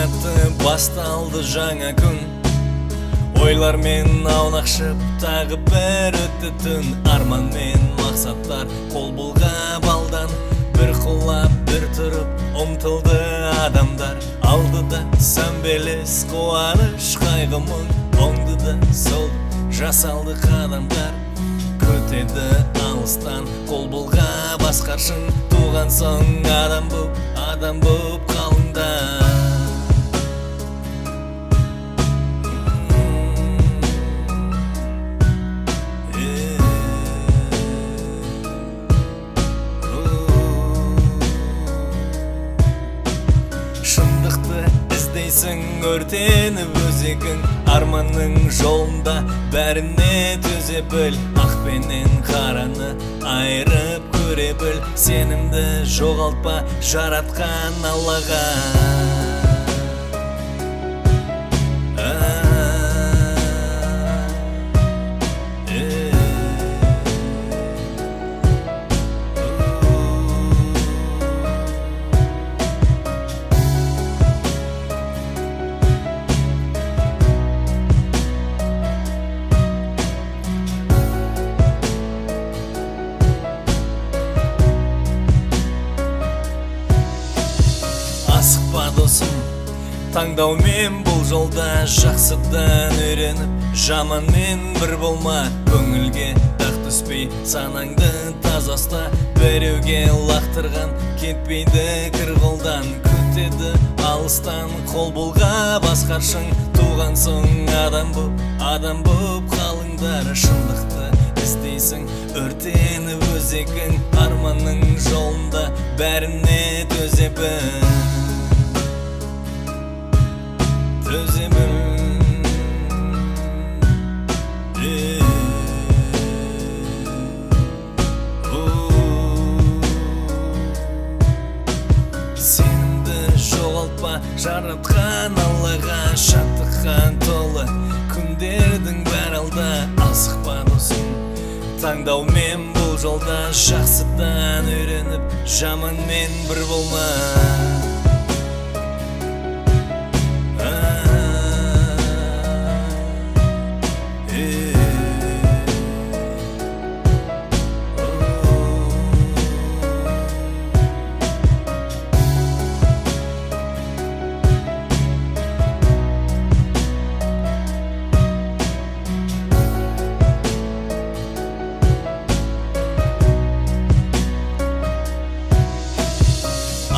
атты басталды жаңа күн. Ойлар мен аунақшып тағы бір өтті түн. Арман мен мақсаттар қол бұлғап алдан, бір құлап бір тұрып ұмтылды адамдар. Алдыда сәмбелес қуаныш қайғы мұң, оңдыда сол жасалды қадамдар. Көтеді алыстан қол бұлға басқаршың, туған соң адам боп қалыңдар. Шындықты іздейсің өртеніп өзегің, арманның жолында бәріне төзе біл. Ақ пенен қараны айырып көре біл, сенімді жоғалтпа жаратқан Аллаға. Асықпа досым, таңдаумен бұл жолда, жақсыдан үйреніп жаманмен бір болма. Көңілге дақ түспей санаңды таза ұста, біреуге лақтырған кетпейді кір қолдан. Күтеді алыстан қол бұлға басқаршың, туған соң адам боп қалыңдар. Шындықты іздейсің өртеніп өзегің, арманның жолында бәріне төзе біл. Сенімді жоғалтпа жаратқан Аллаға, шаттыққа толы күндердің бәрі алда. Асықпа досым, таңдаумен бұл жолда, жақсыдан үйреніп жаманмен бір болма.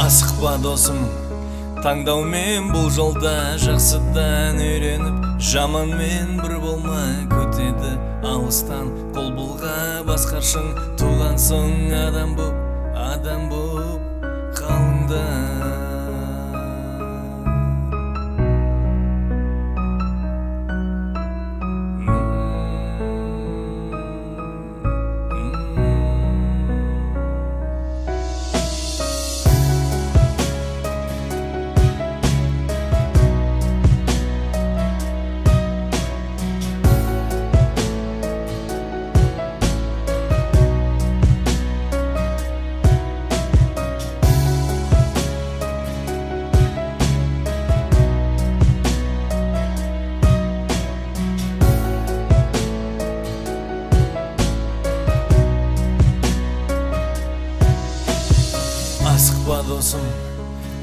Асықпа досым, таңдаумен бұл жолда, жақсыдан үйреніп жаманмен бір болма. Көтеді алыстан қол бұлға басқаршың, туған соң адам боп қалыңдар. Асықпа досым,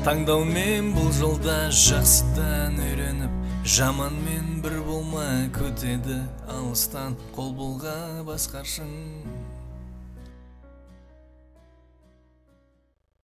таңдаумен бұл жолда, жақсыдан үйреніп жаманмен бір болма. Көтеді алыстан қол бұлға басқаршың.